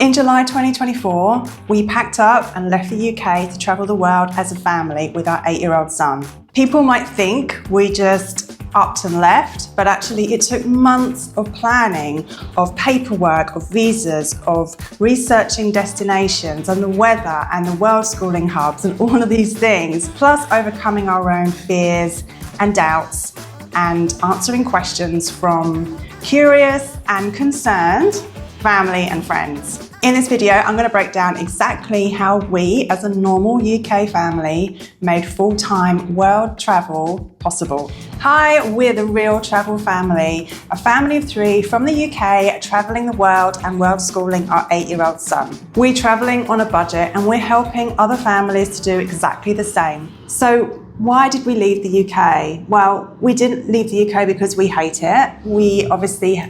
In July 2024, we packed up and left the UK to travel the world as a family with our 8-year-old son. People might think we just upped and left, but actually it took months of planning, of paperwork, of visas, of researching destinations and the weather and the world schooling hubs and all of these things, plus overcoming our own fears and doubts and answering questions from curious and concerned family and friends. In this video, I'm going to break down exactly how we, as a normal UK family, made full-time world travel possible. Hi, we're the Real Travel Family, a family of 3 from the UK traveling the world and world schooling our 8-year-old son. We're traveling on a budget and we're helping other families to do exactly the same. So why did we leave the UK? Well, we didn't leave the UK because we hate it. We obviously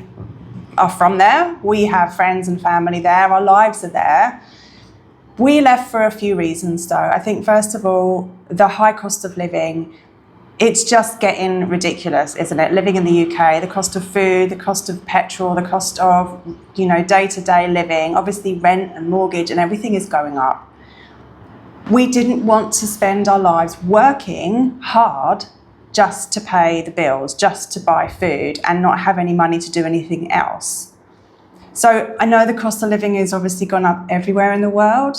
are from there. We have friends and family there. Our lives are there. We left for a few reasons though. I think first of all, the high cost of living, it's just getting ridiculous, isn't it? Living in the UK, the cost of food, the cost of petrol, the cost of, day-to-day living, obviously rent and mortgage and everything is going up. We didn't want to spend our lives working hard just to pay the bills, just to buy food and not have any money to do anything else. So I know the cost of living has obviously gone up everywhere in the world,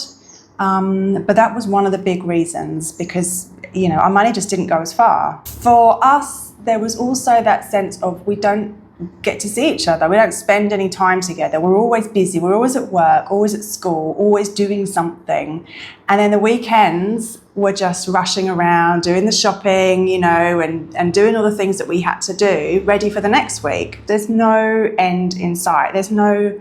but that was one of the big reasons because, our money just didn't go as far. For us, there was also that sense of we don't get to see each other. We don't spend any time together. We're always busy. We're always at work, always at school, always doing something. And then the weekends were just rushing around, doing the shopping, and doing all the things that we had to do, ready for the next week. There's no end in sight. There's no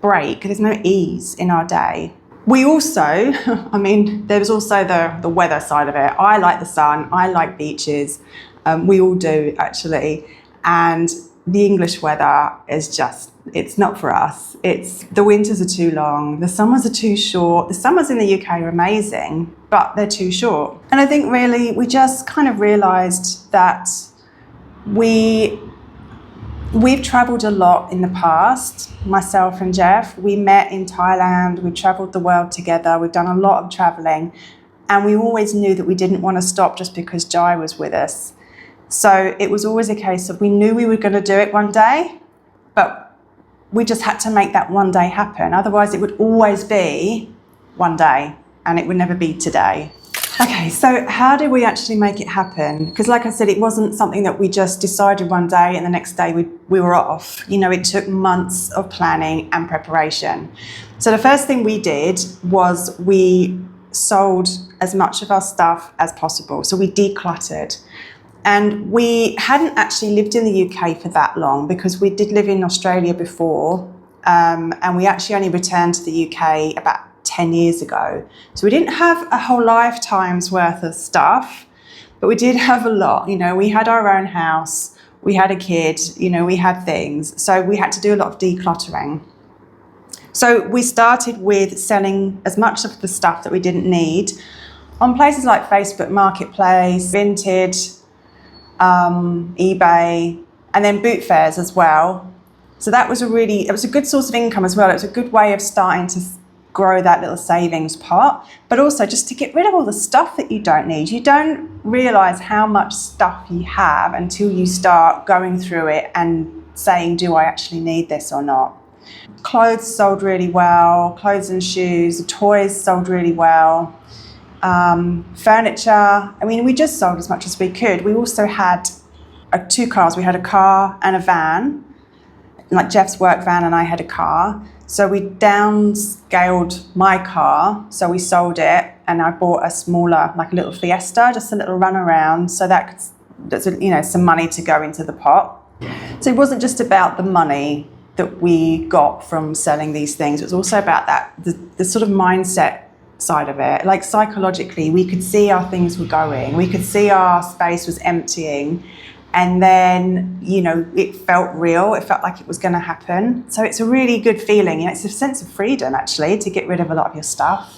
break. There's no ease in our day. We also, there was also the weather side of it. I like the sun. I like beaches. We all do, actually. And the English weather is it's not for us. The winters are too long, the summers are too short. The summers in the UK are amazing, but they're too short. And I think really we just kind of realised that we've travelled a lot in the past, myself and Jeff. We met in Thailand, we travelled the world together, we've done a lot of travelling, and we always knew that we didn't want to stop just because Jai was with us. So it was always a case of we knew we were going to do it one day, but we just had to make that one day happen. Otherwise, it would always be one day and it would never be today. Okay, so how did we actually make it happen? Because like I said, it wasn't something that we just decided one day and the next day we were off. It took months of planning and preparation. So the first thing we did was we sold as much of our stuff as possible. So we decluttered. And we hadn't actually lived in the UK for that long because we did live in Australia before, and we actually only returned to the UK about 10 years ago. So we didn't have a whole lifetime's worth of stuff, but we did have a lot. We had our own house, we had a kid, we had things. So we had to do a lot of decluttering. So we started with selling as much of the stuff that we didn't need on places like Facebook Marketplace, Vinted, eBay, and then boot fairs as well. So it was a good source of income as well. It was a good way of starting to grow that little savings pot, but also just to get rid of all the stuff that you don't need. You don't realise how much stuff you have until you start going through it and saying, do I actually need this or not? Clothes sold really well, clothes and shoes, toys sold really well. Furniture, we just sold as much as we could. We also had 2 cars. We had a car and a van, like Jeff's work van, and I had a car. So we downscaled my car, so we sold it, and I bought a smaller, like a little Fiesta, just a little run around, so that's some money to go into the pot. So it wasn't just about the money that we got from selling these things. It was also about the sort of mindset side of it. Like psychologically, we could see our things were going, we could see our space was emptying, and then it felt real, it felt like it was going to happen. So it's a really good feeling. It's a sense of freedom actually to get rid of a lot of your stuff.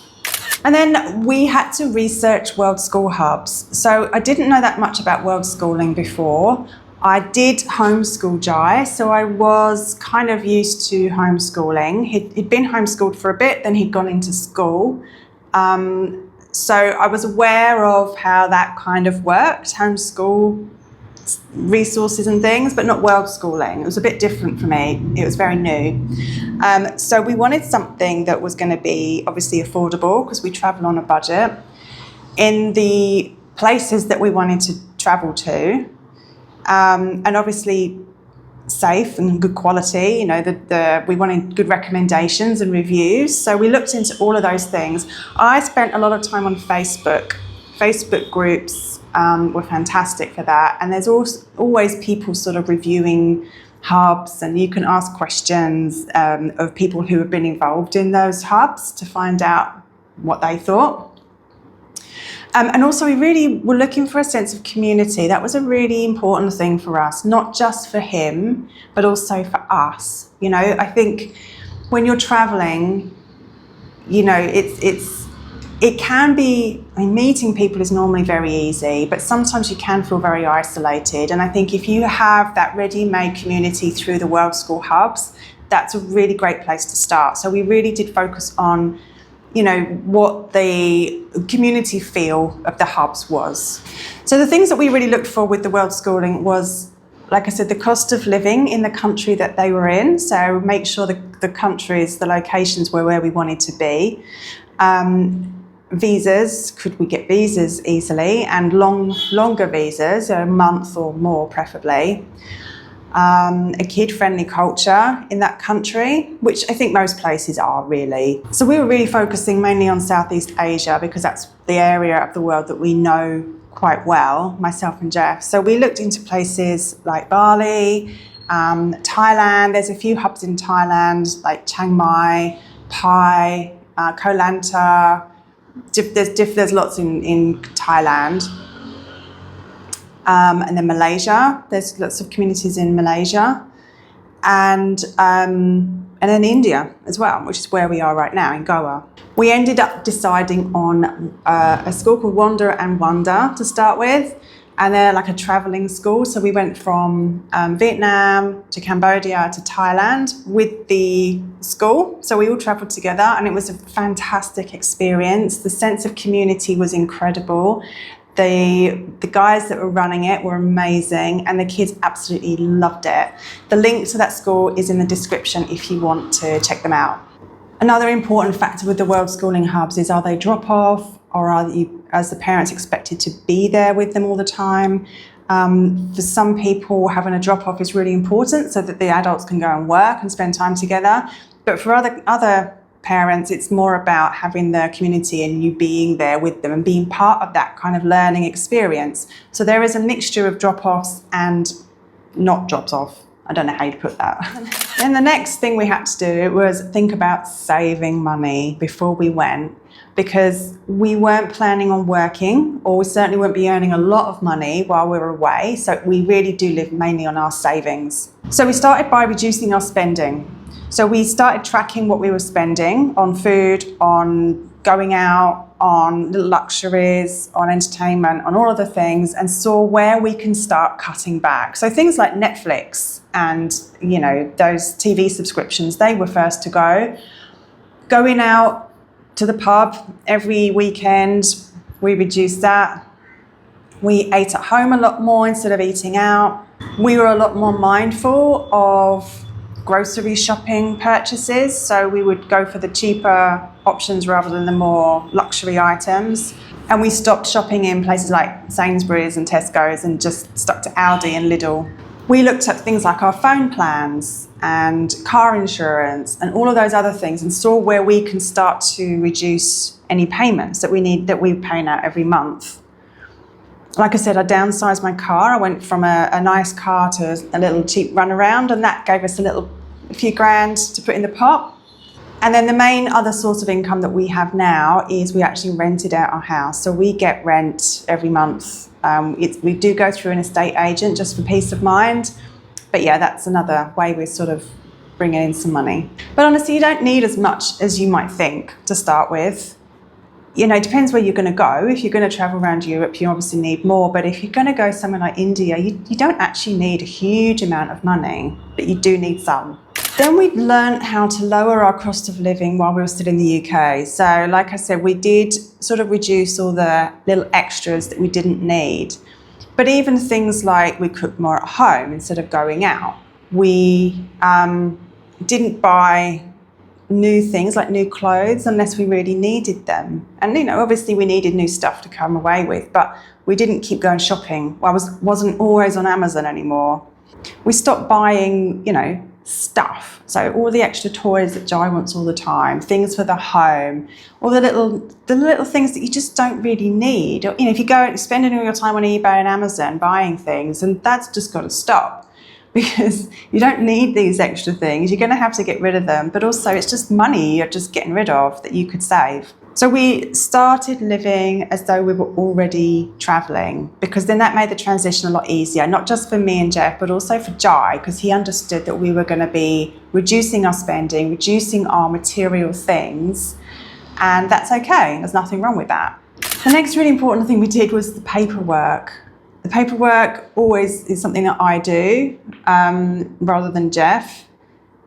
And then we had to research world school hubs. So I didn't know that much about world schooling before. I did homeschool Jai, so I was kind of used to homeschooling. He'd been homeschooled for a bit, then he'd gone into school. So I was aware of how that kind of worked, homeschool resources and things, but not world schooling. It was a bit different for me. It was very new. So we wanted something that was going to be obviously affordable because we travel on a budget, in the places that we wanted to travel to, and obviously safe and good quality. You know, we wanted good recommendations and reviews. So we looked into all of those things. I spent a lot of time on Facebook. Facebook groups were fantastic for that. And there's always people sort of reviewing hubs, and you can ask questions of people who have been involved in those hubs to find out what they thought. And also we really were looking for a sense of community. That was a really important thing for us, not just for him, but also for us. You know, I think when you're traveling, you know, it can be, I mean, meeting people is normally very easy, but sometimes you can feel very isolated. And I think if you have that ready-made community through the World School hubs, that's a really great place to start. So we really did focus on, you know, what the community feel of the hubs was. So the things that we really looked for with the world schooling was, like I said, the cost of living in the country that they were in. So make sure the countries, the locations were where we wanted to be. Visas, could we get visas easily, and longer visas, a month or more preferably. A kid-friendly culture in that country, which I think most places are really. So we were really focusing mainly on Southeast Asia because that's the area of the world that we know quite well, myself and Jeff. So we looked into places like Bali, Thailand. There's a few hubs in Thailand like Chiang Mai, Pai, Koh Lanta. There's lots in Thailand. And then Malaysia, there's lots of communities in Malaysia, and then India as well, which is where we are right now in Goa. We ended up deciding on a school called Wander and Wonder to start with, and they're like a travelling school. So we went from Vietnam to Cambodia to Thailand with the school. So we all travelled together, and it was a fantastic experience. The sense of community was incredible. The guys that were running it were amazing, and the kids absolutely loved it. The link to that school is in the description if you want to check them out. Another important factor with the world schooling hubs is, are they drop-off, or are you, as the parents, expected to be there with them all the time? For some people, having a drop-off is really important so that the adults can go and work and spend time together. But for other parents, it's more about having the community and you being there with them and being part of that kind of learning experience. So there is a mixture of drop-offs and not drops-off. I don't know how you'd put that. Then the next thing we had to do was think about saving money before we went, because we weren't planning on working, or we certainly won't be earning a lot of money while we were away. So we really do live mainly on our savings. So we started by reducing our spending. So we started tracking what we were spending on food, on going out, on little luxuries, on entertainment, on all of the things, and saw where we can start cutting back. So things like Netflix and, you know, those TV subscriptions, they were first to go. Going out to the pub every weekend, we reduced that. We ate at home a lot more instead of eating out. We were a lot more mindful of grocery shopping purchases, so we would go for the cheaper options rather than the more luxury items. And we stopped shopping in places like Sainsbury's and Tesco's and just stuck to Aldi and Lidl. We looked at things like our phone plans and car insurance and all of those other things, and saw where we can start to reduce any payments that we're paying out every month. Like I said, I downsized my car. I went from a nice car to a little cheap runaround, and that gave us a few grand to put in the pot. And then the main other source of income that we have now is we actually rented out our house. So we get rent every month. We do go through an estate agent just for peace of mind. But yeah, that's another way we're sort of bringing in some money. But honestly, you don't need as much as you might think to start with. it depends where you're going to go. If you're going to travel around Europe, you obviously need more. But if you're going to go somewhere like India, you don't actually need a huge amount of money, but you do need some. Then we learned how to lower our cost of living while we were still in the UK. So like I said, we did sort of reduce all the little extras that we didn't need. But even things like we cooked more at home instead of going out. We didn't buy new things like new clothes unless we really needed them. And obviously we needed new stuff to come away with, but we didn't keep going shopping. I wasn't always on Amazon anymore. We stopped buying, stuff. So all the extra toys that Jai wants all the time, things for the home, all the little things that you just don't really need. Or, if you go spending all your time on eBay and Amazon buying things, and that's just got to stop. Because you don't need these extra things. You're going to have to get rid of them, but also it's just money you're just getting rid of that you could save. So we started living as though we were already traveling, because then that made the transition a lot easier, not just for me and Jeff, but also for Jai, because he understood that we were going to be reducing our spending, reducing our material things, and that's okay. There's nothing wrong with that. The next really important thing we did was the paperwork. The paperwork always is something that I do rather than Jeff,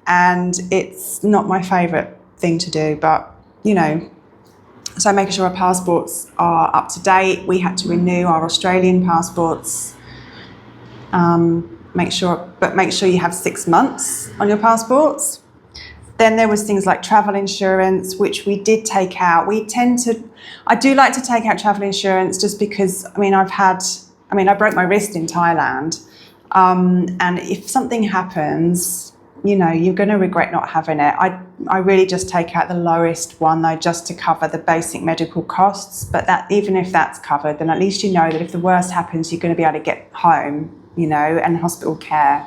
and it's not my favourite thing to do, but so making sure our passports are up to date. We had to renew our Australian passports. Make sure you have 6 months on your passports. Then there was things like travel insurance, which we did take out. I do like to take out travel insurance just because, I broke my wrist in Thailand, and if something happens, you're going to regret not having it. I really just take out the lowest one though, just to cover the basic medical costs. But that, even if that's covered, then at least you know that if the worst happens, you're going to be able to get home, and hospital care.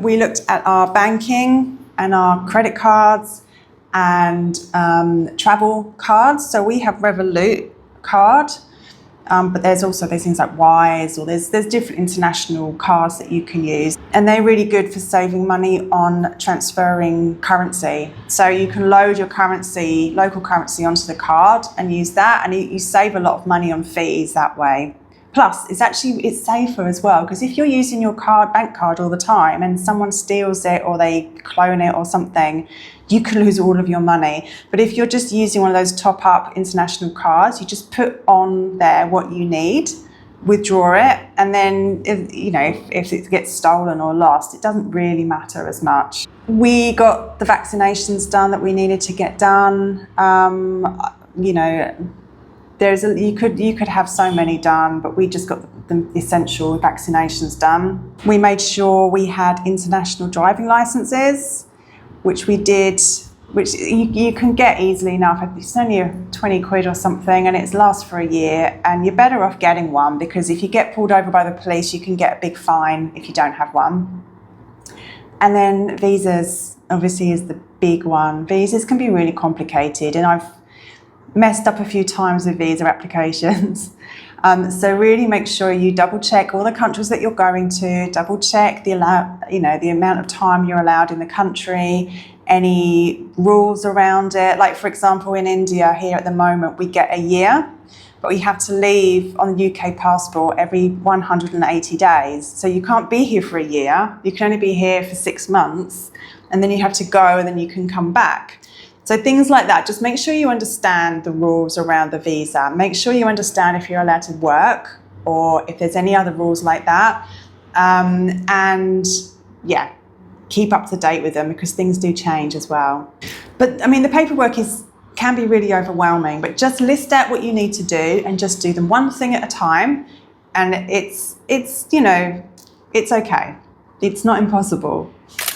We looked at our banking and our credit cards and travel cards. So we have Revolut card. But there's things like Wise, or there's different international cards that you can use, and they're really good for saving money on transferring currency. So you can load your local currency onto the card and use that, and you save a lot of money on fees that way. Plus, it's safer as well, because if you're using your bank card all the time and someone steals it or they clone it or something, you can lose all of your money. But if you're just using one of those top-up international cards, you just put on there what you need, withdraw it, and then if it gets stolen or lost, it doesn't really matter as much. We got the vaccinations done that we needed to get done. You could have so many done, but we just got the essential vaccinations done. We made sure we had international driving licenses, which we did, which you can get easily enough. It's only 20 quid or something, and it lasts for a year, and you're better off getting one, because if you get pulled over by the police, you can get a big fine if you don't have one. And then visas, obviously, is the big one. Visas can be really complicated, and I've messed up a few times with visa applications. So really make sure you double check all the countries that you're going to, double check the amount of time you're allowed in the country, any rules around it. Like, for example, in India here at the moment, we get a year, but we have to leave on the UK passport every 180 days. So you can't be here for a year. You can only be here for 6 months, and then you have to go, and then you can come back. So things like that, just make sure you understand the rules around the visa. Make sure you understand if you're allowed to work or if there's any other rules like that. Keep up to date with them, because things do change as well. But the paperwork can be really overwhelming, but just list out what you need to do and just do them one thing at a time. And it's okay. It's not impossible.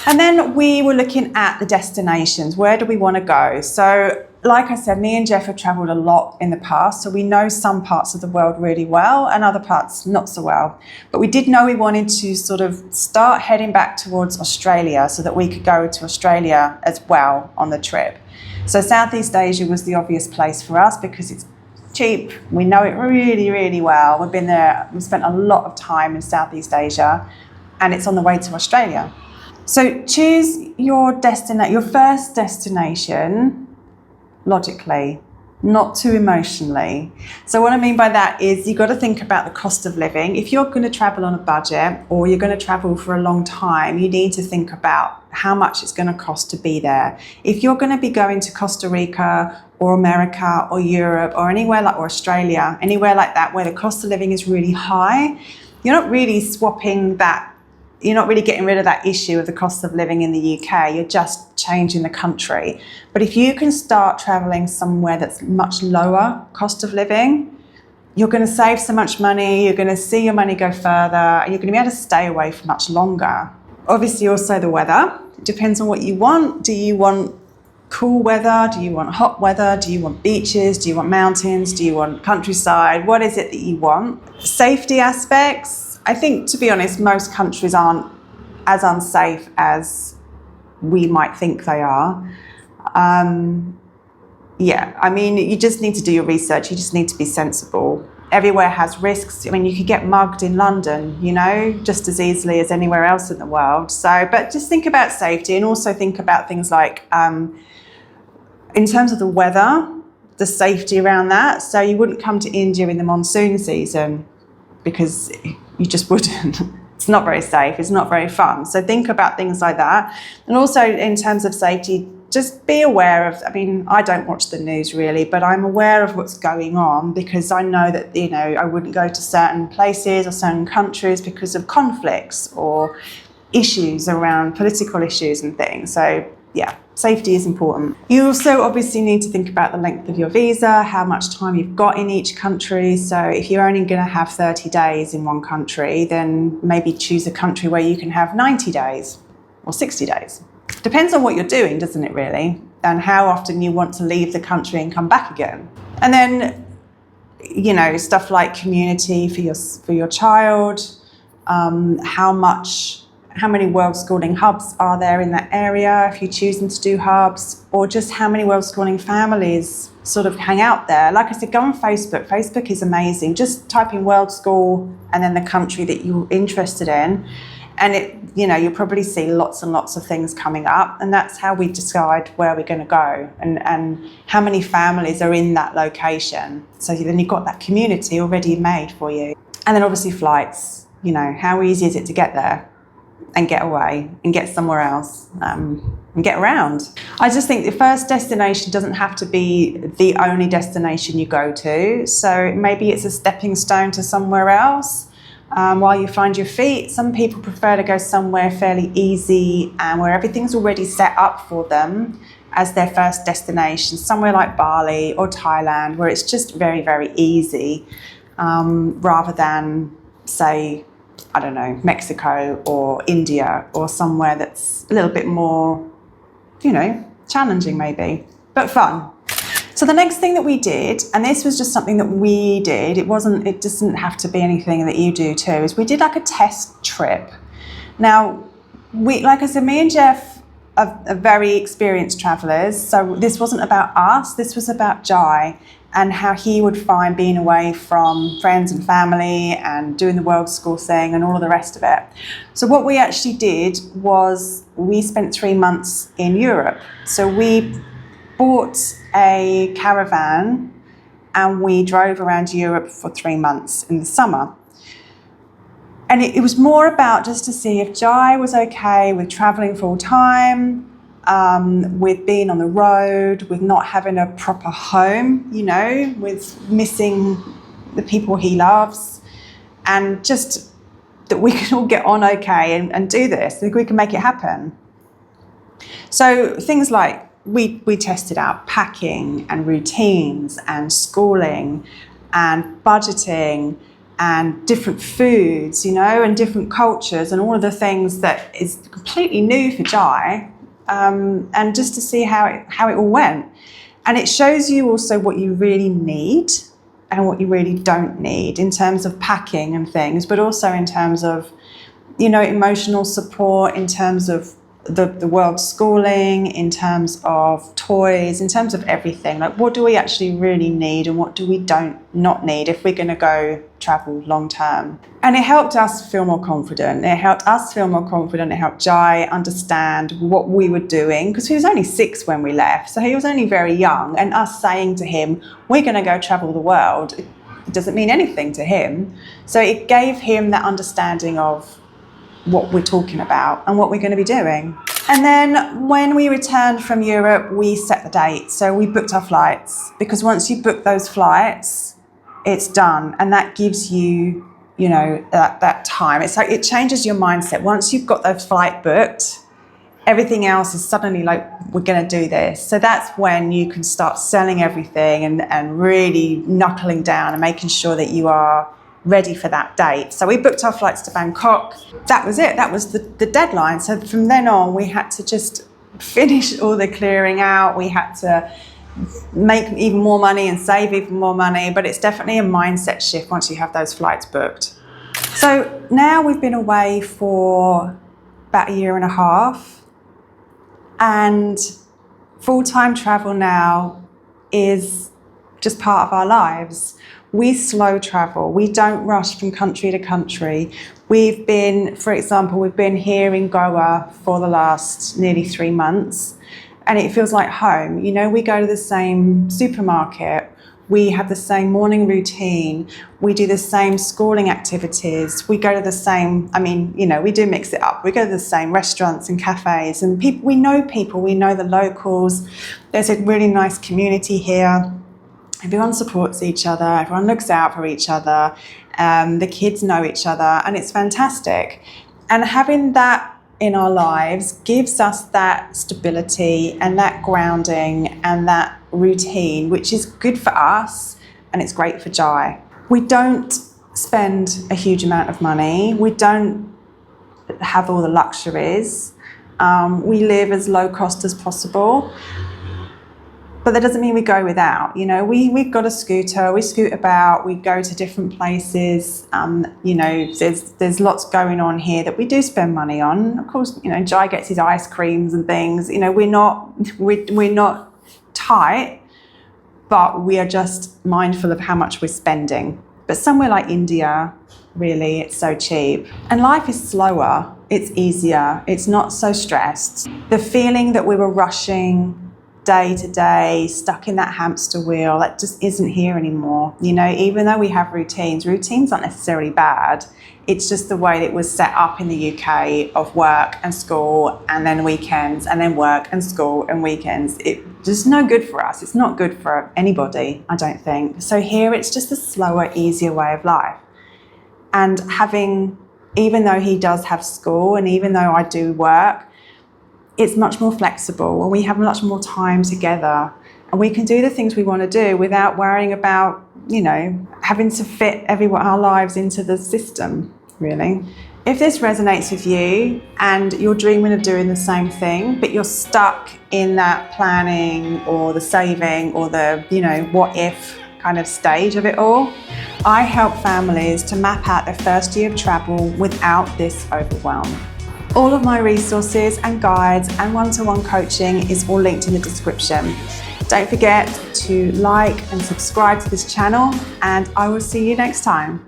And then we were looking at the destinations. Where do we want to go? So, like I said, me and Jeff have travelled a lot in the past, so we know some parts of the world really well and other parts not so well. But we did know we wanted to sort of start heading back towards Australia so that we could go to Australia as well on the trip. So Southeast Asia was the obvious place for us because it's cheap. We know it really, really well. We've been there. We've spent a lot of time in Southeast Asia, and it's on the way to Australia. So choose your first destination logically. not too emotionally. So what I mean by that is you've got to think about the cost of living. If you're going to travel on a budget or you're going to travel for a long time, you need to think about how much it's going to cost to be there. If you're going to be going to Costa Rica or America or Europe or anywhere like, or Australia, anywhere like that where the cost of living is really high, you're not really swapping that. You're not really getting rid of that issue of the cost of living in the UK. You're just changing the country. But if you can start traveling somewhere that's much lower cost of living, you're going to save so much money, you're going to see your money go further, and you're going to be able to stay away for much longer. Obviously, also the weather. It depends on what you want. Do you want cool weather? Do you want hot weather? Do you want beaches? Do you want mountains? Do you want countryside? What is it that you want? Safety aspects. I think, to be honest, most countries aren't as unsafe as we might think they are. Yeah, I mean, you just need to do your research. You just need to be sensible. Everywhere has risks. I mean, you could get mugged in London, you know, just as easily as anywhere else in the world. So, but just think about safety and also think about things like, in terms of the weather, the safety around that. So you wouldn't come to India in the monsoon season because you just wouldn't. It's not very safe. It's not very fun. So think about things like that. And also in terms of safety, just be aware of, I mean, I don't watch the news really, but I'm aware of what's going on because I know that, you know, I wouldn't go to certain places or certain countries because of conflicts or issues around political issues and things. So yeah, safety is important. You also obviously need to think about the length of your visa, how much time you've got in each country. So if you're only going to have 30 days in one country, then maybe choose a country where you can have 90 days or 60 days. Depends on what you're doing, doesn't it really? And how often you want to leave the country and come back again. And then, you know, stuff like community for your child, how many world schooling hubs are there in that area if you're choosing to do hubs, or just how many world schooling families sort of hang out there. Like I said, go on Facebook. Facebook is amazing. Just type in world school and then the country that you're interested in. And it, you know, you'll probably see lots and lots of things coming up, and that's how we decide where we're going to go and how many families are in that location. So then you've got that community already made for you. And then obviously flights, you know, how easy is it to get there and get away and get somewhere else and get around. I just think the first destination doesn't have to be the only destination you go to. So maybe it's a stepping stone to somewhere else. While you find your feet, some people prefer to go somewhere fairly easy and where everything's already set up for them as their first destination, somewhere like Bali or Thailand, where it's just very, very easy, rather than, say, I don't know, Mexico or India or somewhere that's a little bit more, you know, challenging maybe, but fun. So the next thing that we did, and this was just something that we did, it doesn't have to be anything that you do too, is we did like a test trip. Now, like I said, me and Jeff are very experienced travellers, so this wasn't about us, this was about Jai and how he would find being away from friends and family and doing the world school thing and all of the rest of it. So what we actually did was we spent 3 months in Europe. So we bought a caravan and we drove around Europe for 3 months in the summer. And it was more about just to see if Jai was okay with travelling full time, with being on the road, with not having a proper home, you know, with missing the people he loves, and just that we can all get on okay and do this, that we can make it happen. So things like we tested out packing and routines and schooling and budgeting and different foods, you know, and different cultures and all of the things that is completely new for Jai, and just to see how it all went. And it shows you also what you really need and what you really don't need in terms of packing and things, but also in terms of, you know, emotional support, in terms of the world schooling, in terms of toys, in terms of everything. Like, what do we actually really need and what do we not need if we're going to go travel long term? And it helped us feel more confident. It helped us feel more confident. It helped Jai understand what we were doing, because he was only 6 when we left, so he was only very young. And us saying to him, we're going to go travel the world, it doesn't mean anything to him. So it gave him that understanding of what we're talking about and what we're going to be doing. And then when we returned from Europe, we set the date. So we booked our flights, because once you book those flights, it's done. And that gives you, that time. It's like, it changes your mindset. Once you've got those flight booked, everything else is suddenly like, we're going to do this. So that's when you can start selling everything and really knuckling down and making sure that you are ready for that date. So we booked our flights to Bangkok. That was it. That was the deadline. So from then on, we had to just finish all the clearing out. We had to make even more money and save even more money. But it's definitely a mindset shift once you have those flights booked. So now we've been away for about 1.5 years. And full-time travel now is just part of our lives. We slow travel. We don't rush from country to country. We've been, for example, we've been here in Goa for the last nearly 3 months, and it feels like home. We go to the same supermarket. We have the same morning routine. We do the same schooling activities. We go to the same, we do mix it up. We go to the same restaurants and cafes, and we know people, we know the locals. There's a really nice community here. Everyone supports each other, everyone looks out for each other, the kids know each other, and it's fantastic. And having that in our lives gives us that stability and that grounding and that routine, which is good for us and it's great for Jai. We don't spend a huge amount of money. We don't have all the luxuries. We live as low cost as possible. But that doesn't mean we go without. We've got a scooter, we scoot about, we go to different places. There's lots going on here that we do spend money on. Of course, Jai gets his ice creams and things. We're not tight, but we are just mindful of how much we're spending. But somewhere like India, really, it's so cheap. And life is slower, it's easier, it's not so stressed. The feeling that we were rushing day to day, stuck in that hamster wheel, that just isn't here anymore. Even though we have routines aren't necessarily bad. It's just the way that it was set up in the UK of work and school and then weekends and then work and school and weekends. It's just no good for us. It's not good for anybody, I don't think. So here it's just a slower, easier way of life. And even though he does have school and even though I do work, it's much more flexible and we have much more time together and we can do the things we want to do without worrying about, having to fit our lives into the system, really. If this resonates with you and you're dreaming of doing the same thing, but you're stuck in that planning or the saving or the, what if kind of stage of it all, I help families to map out their first year of travel without this overwhelm. All of my resources and guides and one-to-one coaching is all linked in the description. Don't forget to like and subscribe to this channel, and I will see you next time.